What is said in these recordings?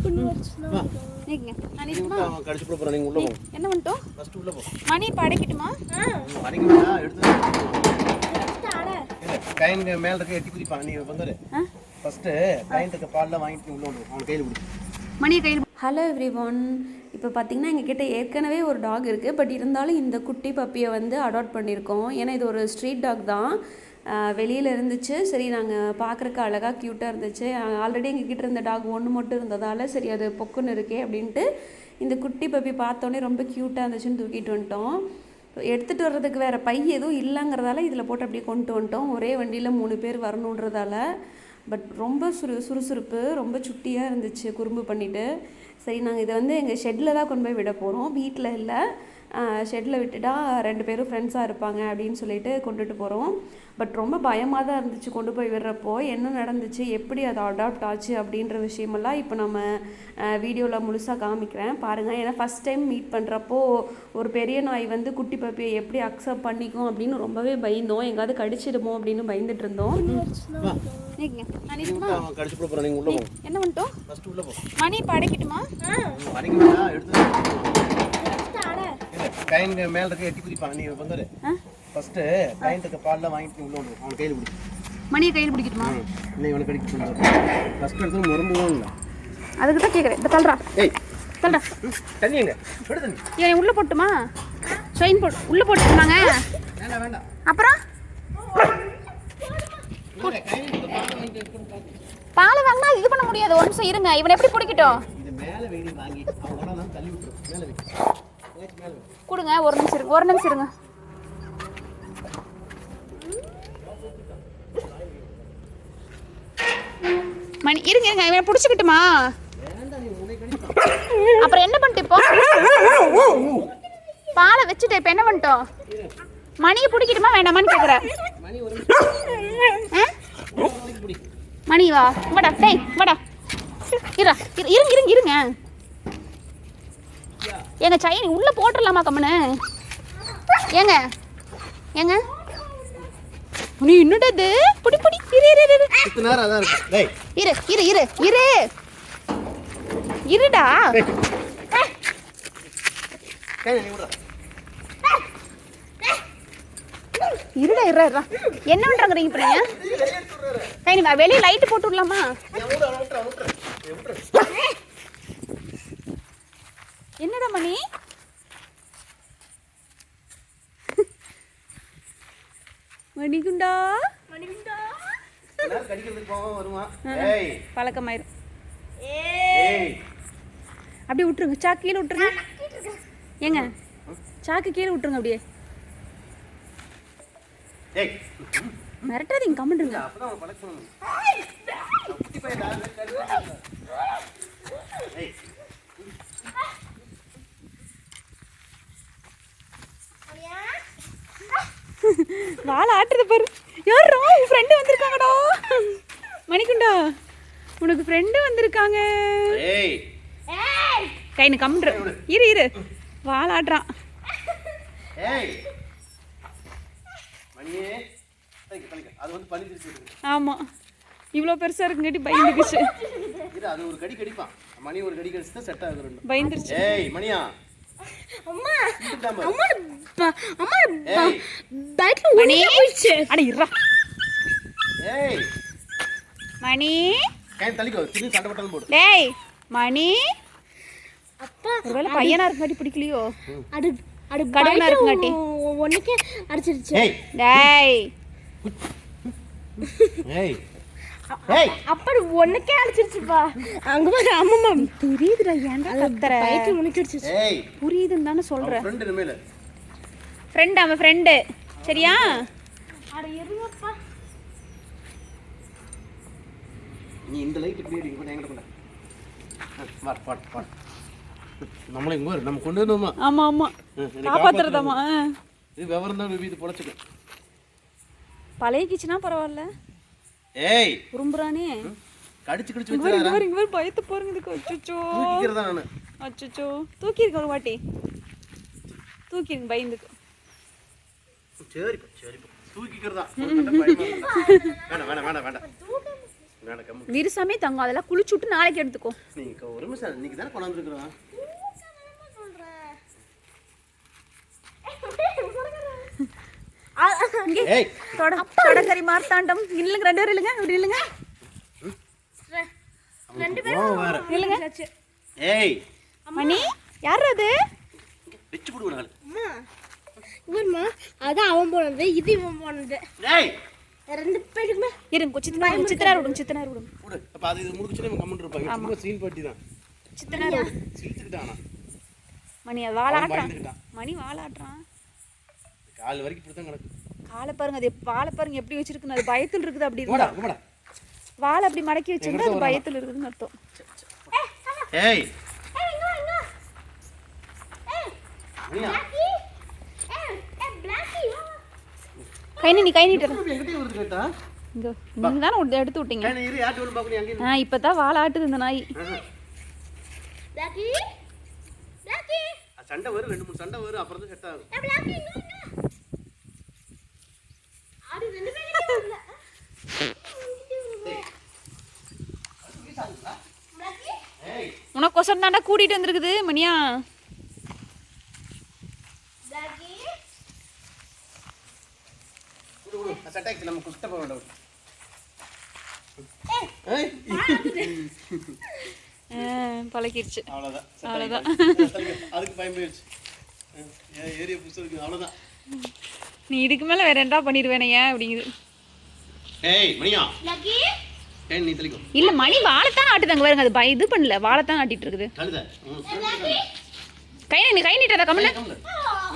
என்ன பண்ணிட்டோம் மணி இப்போ அடைக்கட்டுமா? மேல இருக்க எட்டி குதிப்பான். நீ வந்து ஃபர்ஸ்ட் கைண்ட்க்கு பால்ல வாங்கிட்டு உள்ள வந்து அவன் கையில குடி. மணி கையில். Hello everyone. இப்போ பார்த்திங்கன்னா எங்ககிட்ட ஏற்கனவே ஒரு டாக் இருக்குது. பட் இருந்தாலும் இந்த குட்டி பப்பியை வந்து அடாப்ட் பண்ணியிருக்கோம். ஏன்னா இது ஒரு ஸ்ட்ரீட் டாக் தான். வெளியில் இருந்துச்சு. சரி நாங்கள் பார்க்குறக்கு அழகாக க்யூட்டாக இருந்துச்சு. ஆல்ரெடி எங்ககிட்ட இருந்த டாக் ஒன்று மட்டும் இருந்ததால் சரி அது பொக்குன்னு இருக்கே அப்படின்ட்டு இந்த குட்டி பப்பி பார்த்தோன்னே ரொம்ப க்யூட்டாக இருந்துச்சுன்னு தூக்கிட்டு வந்துட்டோம். எடுத்துகிட்டு வர்றதுக்கு வேறு பை எதுவும் இல்லைங்கிறதால இதில் போட்டு அப்படியே கொண்டு வந்துட்டோம். ஒரே வண்டியில் 3 பேர் வரணுன்றதால. பட் ரொம்ப சுறுசுறுப்பு, ரொம்ப சுட்டியாக இருந்துச்சு குறும்பு பண்ணிவிட்டு. சரி நாங்கள் இதை வந்து எங்கள் ஷெட்டில் தான் கொண்டு போய் விட போகிறோம், வீட்டில் இல்லை. ஷெட்டில் விட்டுட்டா 2 பேரும் ஃப்ரெண்ட்ஸாக இருப்பாங்க அப்படின்னு சொல்லிட்டு கொண்டுட்டு போகிறோம். பட் ரொம்ப பயமாக தான் இருந்துச்சு கொண்டு போய் விடுறப்போ. என்ன நடந்துச்சு, எப்படி அது அடாப்ட் ஆச்சு அப்படின்ற விஷயமெல்லாம் இப்போ நம்ம வீடியோவில் முழுசாக காமிக்கிறேன் பாருங்கள். ஏன்னா ஃபஸ்ட் டைம் மீட் பண்ணுறப்போ ஒரு பெரிய நாய் வந்து குட்டி பப்பியை எப்படி அக்செப்ட் பண்ணிக்கும் அப்படின்னு ரொம்பவே பயந்தோம். எங்காவது கடிச்சிடுமோ அப்படின்னு பயந்துட்டு இருந்தோம். என்ன பண்ணிட்டோம் மணி இப்போ அடைக்கட்டுமா? கைண்ட் மேல இருக்க எட்டி குதிப்பான். நீ வந்து ஃபர்ஸ்ட் கைண்ட்க்கு பால்ல வாங்கிட்டு உள்ள வந்து அவன் கையில குடி. மணியை கையில் பிடிக்கட்டுமா? நீ இவனை கடிக்க சொல்லுங்க. ஃபர்ஸ்ட் எடுத்து முறம்புவாங்க. அதுக்கு தான் கேட்குறேன். இப்போ தள்ளுறா. ஏய் தள்ளுறா. தண்ணி எங்க விடு தண்ணி. ஏன் உள்ள போட்டுமா? செயின் போட்டு உள்ள போட்டுருந்தாங்க. வேண்டாம் வேண்டாம். அப்புறம் பால் வாங்கினா இது பண்ண முடியாது. ஒரு நிமிஷம் இருங்க. இவனை எப்படி பிடிக்கட்டும்? இது மேல வெடி வாங்கி அவங்கள தள்ளி விட்டுரு. மேல வெடி கொடுங்க. ஒரு நிமிஷம் இருங்க. மணி இருங்க இவனை பிடிச்சிக்கிட்டுமா? அப்புறம் என்ன பண்ணிட்டு இப்போ பாலை வச்சுட்டு இப்போ என்ன பண்ணிட்டோம்? மணியை பிடிக்கட்டுமா வேண்டாமான்னு கேட்குறேன். மணி வா வாடா. டேய் வாடா. இருங்க எங்க செயின் உள்ள போட்டுடலாமா கம்மனு? ஏங்க நீ என்னடது புடி இருடா. இருடா என்ன பண்றாங்க இப்ப நீங்க? வெளியே லைட் போட்டு விடலாமா? என்னடா மணி? மணிகுண்டா பழக்கமாயிரும். அப்படியே விட்டுருங்க. சாக்கு கீழே விட்டுருங்க. ஏங்க சாக்கு கீழே விட்டுருங்க. அப்படியே மிரட்டாதீங்க. கம்மிடுங்க. வாழை ஆட்டுறது பாரு. யாரா உன் ஃப்ரெண்டு வந்திருக்காங்கடா. மணிக்குண்டா உனக்கு ஃப்ரெண்டு வந்திருக்காங்க. கைனு கம்முற. இரு வாழை ஆட்டுறான். ஆமா இவ்வளோ பெருசா இருக்குங்காட்டி பயந்துருச்சு. பயந்துருச்சு. மணி மணி ஒருவேளை பையனா இருக்காட்டி பிடிக்கலையோ? கடவுளா இருக்காட்டி ஒன்னுக்கே அடிச்சிருச்சு. அப்படி ஒன்னுக்கே அடிச்சிருச்சுப்பா. அங்க பாரு. அம்மா தெரியுதுடா. ஏன்டா கத்துற? புரியுதுன்னு தானே சொல்றேன். ஃப்ரெண்ட் அவன் ஃப்ரெண்டு. சரியா? அட இருங்கப்பா. நீ இந்த லைட் பின்னாடி இங்க எங்கட கொண்ட. பாட் நம்மள இங்க வர நம்ம கொண்டு வந்தோமா? ஆமா காப்பாத்துறதாமா? இது விவரம் தான் இது பொளச்சுக்கு. பழையக்கிச்சுனா பரவாயில்லை. ஏய் உரும்புறானே. கடிச்சு வச்சிராரா? இங்க பயத்து போறங்க. இதுக்கு அச்சச்சோ தூக்கிக்கிறதா நானு. அச்சச்சோ தூக்கி இருக்க ஒரு வாட்டி. தூக்கிருங்க பயந்துக்கு. சரி தூக்கிக்கிறதா. வேண்டாம் விரிசாமே தங்கம் அதெல்லாம் குளிச்சு விட்டு நாளைக்கு எடுத்துக்கோ. நீங்க ஒரு நிமிஷம் இன்னைக்கு தானே கொண்டாந்துருக்குறோம். தொடக்கரி மார்த்தாண்டம் இல்லைங்க, 2 பேரும் இல்லைங்க, இப்படி இல்லைங்க, 2 பேரும் இல்லைங்க. ஏய் மணி யார் அது? வெச்சு போடுவாங்க. இவன்மா அதான் அவன் போனது, இது இவன் போனது. டேய் 2 பேருக்குமே இருங்க, சித்தனார் விடுங்க, சித்தனார் விடுங்க. போடு. அப்ப அது இது முடிச்சுனே கமெண்ட் இருப்பாங்க. சும்மா சீன் பாட்டி தான். சித்தனார் விடு. சிரிச்சுக்கிட்டானா மணி வாலாட்றான். மணி வாலாட்றான். கால் வரைக்கும் இப்படி தான் கிடக்கு. காலை பாருங்க, அது வாழை பாருங்க எப்படி வச்சிருக்குன்னு. அது பயத்தில் இருக்குது. அப்படி போடா இருக்கு போடா. வாழை அப்படி மடக்கி வச்சிருந்தா அது பயத்தில் இருக்குதுன்னு அர்த்தம். ஏய் கை நீட்டு என்கிட்ட வருது கேட்டா. இங்க நீங்க தானே எடுத்து விட்டீங்க. இரு யார்ட்ட வந்து பாக்குறீங்க அங்க. இப்பதான் வாழை ஆட்டுது இந்த நாய். பிளாக்கி பிளாக்கி சண்டை வரும், 2-3 சண்டை வரும், அப்புறம் தான் செட் ஆகும். பிளாக்கி இங்க ஆடி 2 பேரும் இல்ல. பிளாக்கி ஏய் உனக்கொசரம் தாண்டா கூட்டிட்டு வந்திருக்குது மணியா. பிளாக்கி குடு செட் ஆயிடுச்சு, நம்ம குட்ட போக வேண்டாம். ஏய் பழகிடுச்சு. அவ்வளவுதான். அதுக்கு பயம் போயிடுச்சு. ஏரியா புதுசு இருக்கு, அவ்வளவுதான். நீ இதுக்கு மேல வேற என்ன பண்ணிடுவேனே அப்படிங்குது. ஏய் மணியா பிளாக்கி ஏய் நீ தெளிக்கோ. இல்ல மணி வாழைத்தான் ஆட்டுதாங்க பாருங்க. அது இது பண்ணல, வாழைத்தான் ஆட்டிட்டு இருக்குது. கழுத கை நீட்டாத கம்மல.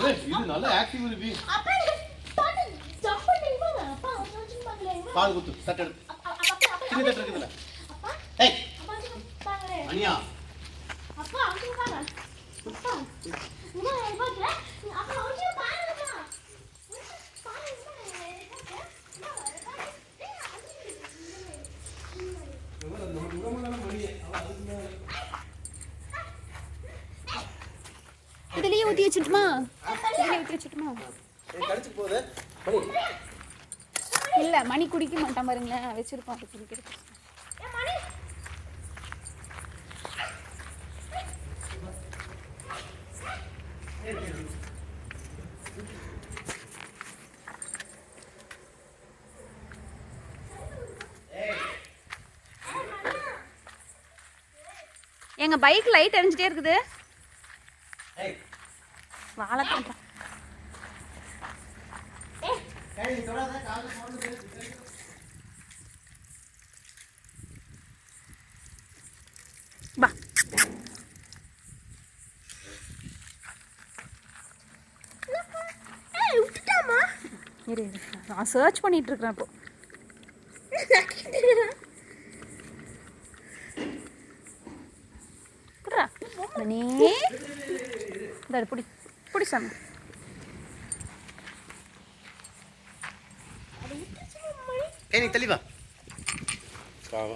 ஏய் இது நல்ல ஆக்டிவ் இருக்கு. அப்பா இந்த பாட்டு ஜம்ப் பண்ணிங்க. அப்பா கொஞ்சம் பாக்கல. பால் குத்து தட்டு எடு. கிளி தட்டு இருக்குதுல. அப்பா ஏய் அப்பா பாக்கல. மணியா அப்பா அங்க பாரு. அப்பா என்ன பாக்கல. அப்பா ஓடி பாருங்க. இதுலயே ஊத்தி வச்சிட்டுமா? இதுலயே ஊத்தி வச்சிட்டுமா? ஏய் கடிச்சு போகுது. மணி இல்ல மணி குடிக்க மாட்டான் பாருங்களேன், வச்சிருப்பான் அது குடிக்கிறது. மணி எங்க பைக் லைட் எரிஞ்சிட்டே இருக்குது. ஏய் வாழைத்தான் ஏய் நீ தொடாத, கால்ல போடுது. பா. ஏய் விட்டுட்டாமா. இரு நான் சர்ச் பண்ணிட்டு இருக்கேன் இப்போ. புடா மணி இந்த புடி புடி சாமி. ஏய் நீ தெளிவா.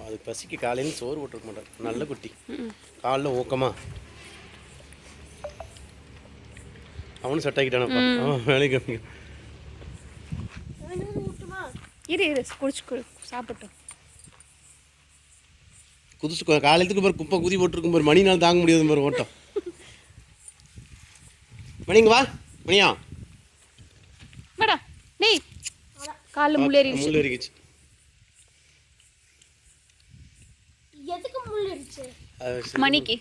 அது பசிக்கு காலையில சோறு போட்டுருக்க மாட்டார். நல்ல குட்டி. காலைல ஊக்கமா அவனும் செட் ஆகிட்டானப்பா. அவன் வேலைக்கு இரு குடிச்சு சாப்பிட்டோம். குதிச்சு காலையிலத்துக்கு பாரு குப்பை குதி போட்டுருக்கும் பாரு. மணினால தாங்க முடியாது பாரு ஓட்டம். மணிங்க வா மணியா. மேடா டேய் கால்ல முள்ளேறிடுச்சு. முள்ளேறிடுச்சு. எதுக்கு முள்ளிருச்சு? மணிக்கு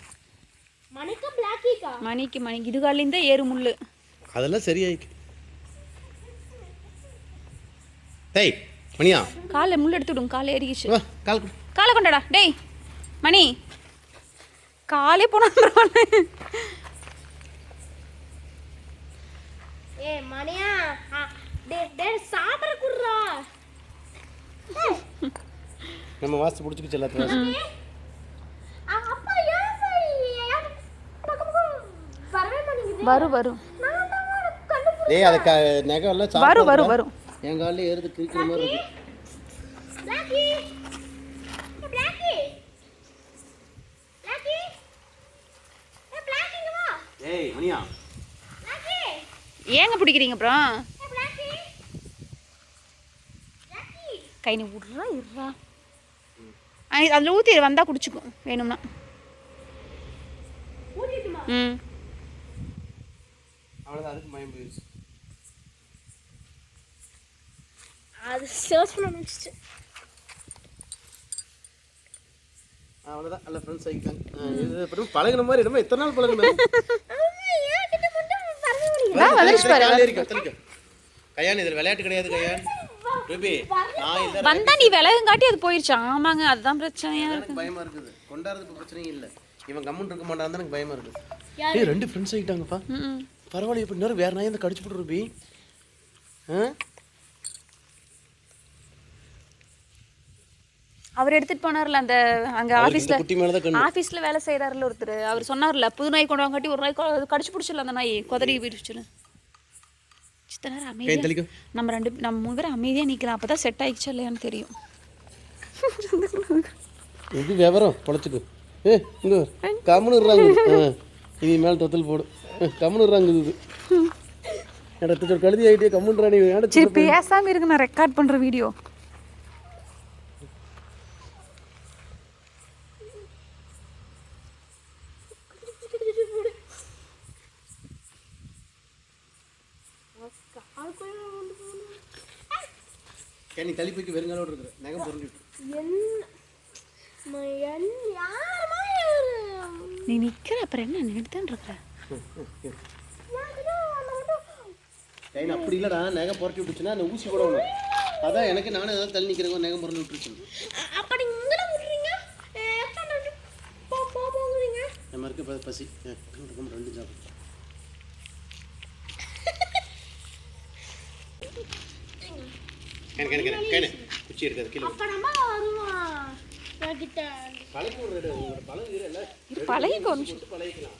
மணிக்கு பிளாக்கிக்கா? மணிக்கு இது காலிந்த ஏறு முள்ளு. அதெல்லாம் சரியாயிக்கு. டேய் மணியா கால்ல முள்ளு எடுத்து விடுங்க. கால் ஏறிடுச்சு. வா கால் கொடு. காலை கொண்டாடா டேய் மணி. காலே போனான். ஏய் மணியா டேய் சாப்பிட குடுறா. நம்ம வாஸ்து புடிச்சுக்கிச்சு எல்லாத்தையும். அப்பா ஏன் வரவே மாட்டேங்குது. வரும் டேய் அது நகம் எல்லாம் சாப்பிடு. வரும் என் காலில் ஏறுது கிரிக்கிற மாதிரி இருக்கு. பிளாக்கி பிளாக்கி பிளாக்கி பிளாக்கிங்க வா. ஏய் மணியா பிளாக்கி ஏங்க பிடிக்கிறீங்க அப்புறம்? பிளாக்கி பிளாக்கி கை நீ விட்றா இருறா. அதில் ஊற்றி வந்தால் குடிச்சிக்கும் வேணும்னா. ம் அவ்வளோதான், அதுக்கு மயம் போயிடுச்சு. அது சர்ச் பண்ண முடிச்சிச்சு. அவ்வளோதான், நல்ல ஃப்ரெண்ட்ஸ் ஆகிட்டாங்க. இது அப்புறம் பழகுன மாதிரி என்னமோ எத்தனை நாள் பழகுனேன். கையான் இதில் விளையாட்டு கிடையாது கையான். ரூபி நான் இதை வந்தா நீ விலகுங்காட்டி அது போயிடுச்சு. ஆமாங்க, அதுதான் பிரச்சனையா இருக்கு. எனக்கு பயமா இருக்குது. கொண்டாடுறதுக்கு பிரச்சனையும் இல்லை, இவன் கம்முன்னு இருக்க மாட்டான் தான் எனக்கு பயமா இருக்குது. ஏய் 2 ஃப்ரெண்ட்ஸ் ஆகிட்டாங்கப்பா. பரவாயில்ல, இப்படி நேரம் வேற நாய் வந்து கடிச்சு போட்டு ரூபி. அவர் எடுத்துட்டு போனார்ல அந்த அங்க ஆஃபீஸ்ல வேலை செய்யறாருல ஒருத்தர், அவர் சொன்னார்ல புது நாய் கொண்டு வாங்காட்டி ஒரு நாய் கடிச்சு பிடிச்சிடல அந்த நாய் கொதறி போயிடுச்சுன்னு. சித்த நேரம் அமைதியா நம்ம 3 பேரும் அமைதியாக நிற்கலாம், அப்போ தான் செட் ஆகிடுச்சா இல்லையான்னு தெரியும். இது விவரம் பொழைச்சிக்கு. இங்கே கம்முன்னுறாங்க, இது மேலே தொத்தல் போடும். கம்முன்னுறாங்க, இது இடத்துல கழுதி ஆகிட்டே கம்முன்றானே. சரி பேசாமல் இருக்கு, நான் ரெக்கார்ட் பண்ணுற வீடியோ. நீ தள்ளி போய்க்கு வெறுங்காலோடு இருக்கிற நகம் புரிஞ்சுட்டு நீ நிற்கிற அப்புறம் என்ன நின்றுதான் இருக்கிற. அப்படி இல்லைடா, நகம் புரட்டி விட்டுச்சுன்னா அந்த ஊசி கூட ஒன்று. அதான் எனக்கு நானும் ஏதாவது தள்ளி நிற்கிறவங்க நகம் புரண்டு விட்டுருச்சு. நம்ம இருக்க பசி 2 சாப்பிடும். குச்சி இருக்காது கீழே பழகிக்கோ. பழகிக்கலாம்.